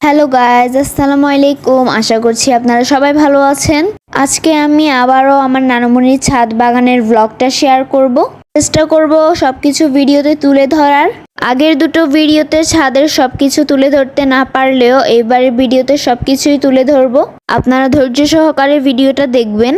Hello guys, আসসালামু আলাইকুম। আশা করছি আপনারা সবাই ভালো আছেন। আজকে আমি আবারও আমার নানুমনির ছাদ বাগানের ব্লগটা শেয়ার করব। চেষ্টা করব সবকিছু ভিডিওতে তুলে ধরার। আগের দুটো ভিডিওতে ছাদের সবকিছু তুলে ধরতে না পারলেও এইবারের ভিডিওতে সবকিছুই তুলে ধরবো। আপনারা ধৈর্য সহকারে ভিডিওটা দেখবেন।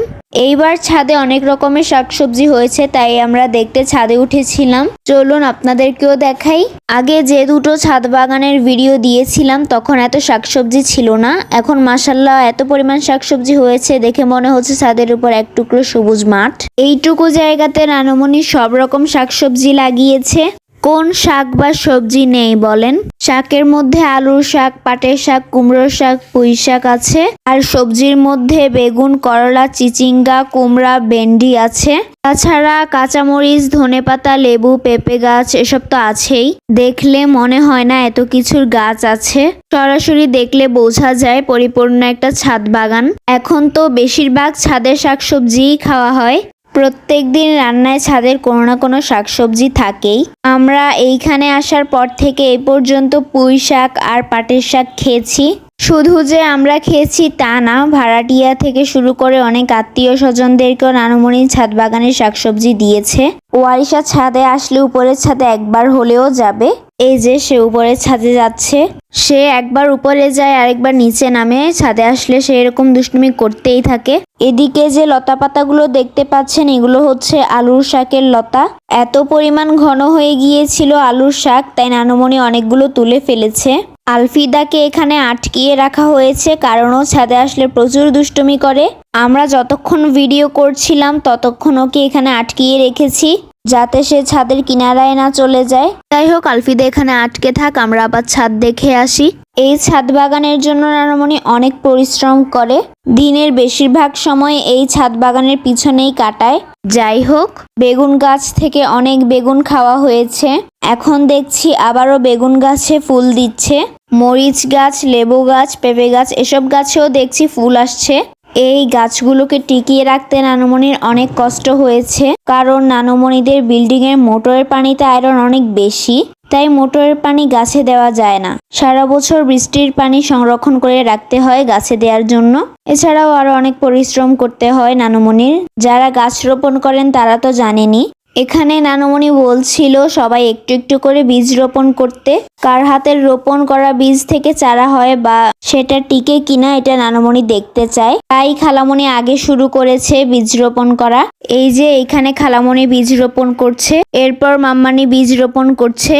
এইবার ছাদে অনেক রকমের শাকসবজি হয়েছে, তাই আমরা দেখতে ছাদে উঠেছিলাম। চলুন আপনাদেরকেও দেখাই। আগে যে দুটো ছাদ বাগানের ভিডিও দিয়েছিলাম তখন এত শাকসবজি ছিল না। এখন মাশাআল্লাহ এত পরিমাণ শাকসবজি হয়েছে, দেখে মনে হচ্ছে ছাদের উপর এক টুকরো সবুজ মাঠ। এইটুকু জায়গাতে নানুমনি সব রকম শাকসবজি লাগিয়েছে। কোন শাক বা সবজি নেই বলেন? শাকের মধ্যে আলুর শাক, পাটের শাক, কুমড়োর শাক, পুঁই শাক আছে। আর সবজির মধ্যে বেগুন, করলা, চিচিঙ্গা, কুমড়া, ভেন্ডি আছে। তাছাড়া কাঁচামরিচ, ধনেপাতা, লেবু, পেঁপে গাছ এসব তো আছেই। দেখলে মনে হয় না এত কিছুর গাছ আছে। সরাসরি দেখলে বোঝা যায় পরিপূর্ণ একটা ছাদ বাগান। এখন তো বেশিরভাগ ছাদের শাকসবজিই খাওয়া হয়। প্রত্যেকদিন রান্নায় ছাদের কোনো না কোনো শাকসবজি থাকেই। আমরা এইখানে আসার পর থেকে এই পর্যন্ত পুঁই শাক আর পাটের শাক খেয়েছি। শুধু যে আমরা খেয়েছি তা না, ভাড়াটিয়া থেকে শুরু করে অনেক আত্মীয় স্বজনদেরকেও নানুমনির ছাদ বাগানের শাকসবজি দিয়েছে। ওয়ারিশা ছাদে আসলে উপরের ছাদে একবার হলেও যাবে। এই যে সে উপরের ছাদে যাচ্ছে। সে একবার উপরে যায় আর একবার নিচে নামে। ছাদে আসলে সে এরকম দুষ্টুমি করতেই থাকে। এদিকে যে লতা পাতাগুলো দেখতে পাচ্ছেন, এগুলো হচ্ছে আলুর শাকের লতা। এত পরিমাণ ঘন হয়ে গিয়েছিল আলুর শাক, তাই নানুমনি অনেকগুলো তুলে ফেলেছে। আলফিদাকে এখানে আটকিয়ে রাখা হয়েছে, কারণ ও ছাদে আসলে প্রচুর দুষ্টুমি করে। আমরা যতক্ষণ ভিডিও করছিলাম ততক্ষণ ওকে এখানে আটকিয়ে রেখেছি, যাতে সে ছাদের কিনারায় না চলে যায়। যাই হোক, আলফিদা এখানে আটকে থাক, আমরা আবার ছাদ দেখে আসি। এই ছাদ বাগানের জন্য নানুমনি অনেক পরিশ্রম করে। দিনের বেশিরভাগ সময় এই ছাদ বাগানের পিছনেই কাটায়। যাই হোক, বেগুন গাছ থেকে অনেক বেগুন খাওয়া হয়েছে। এখন দেখছি আবারও বেগুন গাছে ফুল দিচ্ছে। মরিচ গাছ, লেবু গাছ, পেঁপে গাছ এসব গাছেও দেখছি ফুল আসছে। এই গাছগুলোকে টিকিয়ে রাখতে নানুমনির অনেক কষ্ট হয়েছে, কারণ নানুমনিদের বিল্ডিং এর মোটরের পানিতে আয়রন অনেক বেশি, তাই মোটরের পানি গাছে দেওয়া যায় না। সারা বছর বৃষ্টির পানি সংরক্ষণ করে রাখতে হয় গাছে দেওয়ার জন্য। এছাড়াও আরো অনেক পরিশ্রম করতে হয় নানুমনির। যারা গাছ রোপণ করেন তারা তো জানেনই। এখানে নানুমনি বলছিল সবাই একটু একটু করে বীজ রোপণ করতে। কার হাতের রোপণ করা বীজ থেকে চারা হয় বা সেটা টিকে কিনা, এটা নানুমনি দেখতে চায়। তাই খালামণি আগে শুরু করেছে বীজ রোপণ করা। এই যে এইখানে খালামণি বীজ রোপণ করছে, এরপর মাম্মানি বীজ রোপণ করছে।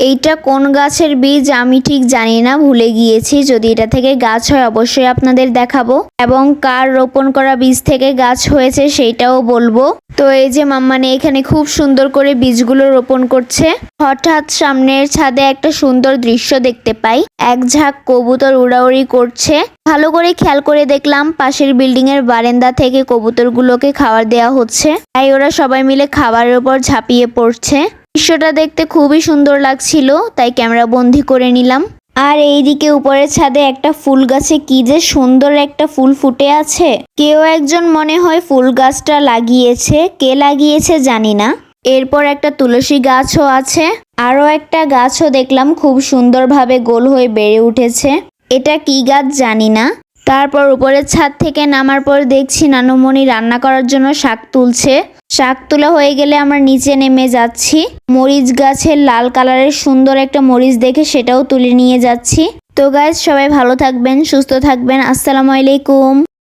এইটা কোন গাছের বীজ আমি ঠিক জানি না, ভুলে গিয়েছি। যদি এটা থেকে গাছ হয় অবশ্যই আপনাদের দেখাবো, এবং কার রোপণ করা বীজ থেকে গাছ হয়েছে সেইটাও বলবো। তো এই যে মাম্মানি এখানে খুব সুন্দর করে বীজগুলো রোপণ করছে। হঠাৎ সামনের ছাদে একটা সুন্দর দৃশ্য দেখতে পাই। এক ঝাঁক কবুতর উড়াউড়ি করছে। ভালো করে খেয়াল করে দেখলাম পাশের বিল্ডিং এর বারান্দা থেকে কবুতরগুলোকে খাবার দেওয়া হচ্ছে, তাই ওরা সবাই মিলে খাবারের উপর ঝাঁপিয়ে পড়ছে। দৃশ্যটা দেখতে খুবই সুন্দর লাগছিল, তাই ক্যামেরা বন্দি করে নিলাম। আর এইদিকে উপরের ছাদে একটা ফুল গাছে কি যে সুন্দর একটা ফুল ফুটে আছে। কেউ একজন মনে হয় ফুল গাছটা লাগিয়েছে, কে লাগিয়েছে জানি না। এরপর একটা তুলসী গাছও আছে। আরো একটা গাছও দেখলাম খুব সুন্দরভাবে গোল হয়ে বেড়ে উঠেছে। এটা কি গাছ জানি না। তারপর উপরের ছাদ থেকে নামার পর দেখছি নানুমনি রান্না করার জন্য শাক তুলছে। শাক তোলা হয়ে গেলে আমরা নিচে নেমে যাচ্ছি। মরিচ গাছের লাল কালারের সুন্দর একটা মরিচ দেখে সেটাও তুলে নিয়ে যাচ্ছি। তো গাইস, সবাই ভালো থাকবেন, সুস্থ থাকবেন। আসসালামু আলাইকুম।